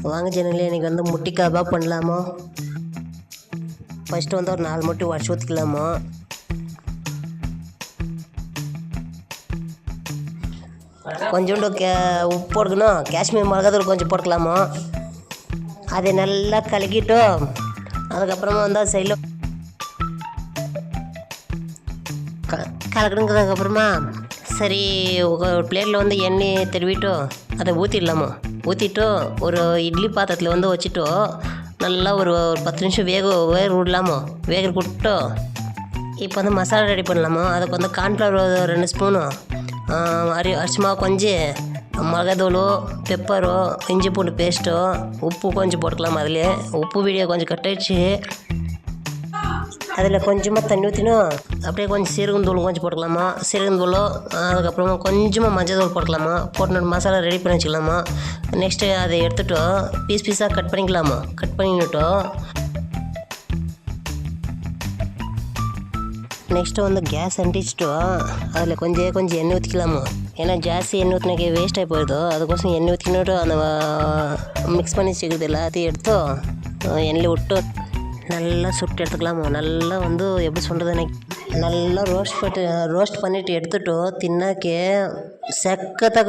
வாங்க ஜனங்களே, இன்றைக்கி வந்து முட்டி கபாப் பண்ணலாமோ. ஃபஸ்ட்டு வந்து ஒரு 4 முட்டை உடச்சி ஊற்றிக்கலாமோ. கொஞ்சோண்டு உப்பு போட்டுக்கணும். காஷ்மீர் மிளகாத்தூள் கொஞ்சம் போட்டுக்கலாமோ. அதை நல்லா கலக்கிட்டோம். அதுக்கப்புறமா வந்து சைடில் கலக்கணுங்கிறதுக்கப்புறமா சரி ஒரு பிளேட்டில் வந்து எண்ணெய் தடவிட்டோ அதை ஊற்றிடலாமோ. ஊற்றிட்டு ஒரு இட்லி பாத்திரத்தில் வந்து வச்சுட்டோ நல்லா ஒரு 10 நிமிஷம் வேக விடலாமோ. வேக விட்டோ இப்போ வந்து மசாலா ரெடி பண்ணலாமோ. அதுக்கு வந்து கார்ன்ஃப்ளவர் 2 ஸ்பூனு, அரிசி மாவு கொஞ்சம், மிளகாத்தூளோ பெப்பரோ இஞ்சி பூண்டு பேஸ்ட்டோ உப்பு கொஞ்சம் போட்டுக்கலாம். அதிலே உப்பு வீடியோ கொஞ்சம் கட் ஆகிடுச்சு. அதில் கொஞ்சமாக தண்ணி ஊற்றினோம். அப்படியே கொஞ்சம் சீரகத்தூள் கொஞ்சம் போட்டுக்கலாமா. சீரகத்தூளோ அதுக்கப்புறமா கொஞ்சமாக மஞ்சள் தூள் போட்டுக்கலாமா. போட்டு மசாலா ரெடி பண்ணி வச்சுக்கலாமா. நெக்ஸ்ட்டு அதை எடுத்துட்டோம் பீஸாக கட் பண்ணிக்கலாமா. கட் பண்ணிட்டோம். நெக்ஸ்ட்டு வந்து கேஸ் அண்டிச்சிட்டோம். அதில் கொஞ்சம் எண்ணெய் ஊற்றிக்கலாமா. ஏன்னா ஜாஸ்தி எண்ணெய் ஊற்றினாக்கே வேஸ்ட் ஆகி போயிடுதோ. அதுக்கோசம் எண்ணெய் ஊற்றிக்கிட்டு அந்த மிக்ஸ் பண்ணி வச்சுக்கிறது எல்லாத்தையும் எடுத்தோ எண்ணெயில் விட்டு நல்லா சுட்டு எடுத்துக்கலாமோ. நல்லா வந்து எப்படி சொல்கிறது, எனக்கு நல்லா ரோஸ்ட் பண்ணிவிட்டு எடுத்துட்டோம். தின்னாக்கே செக்கத்தக்க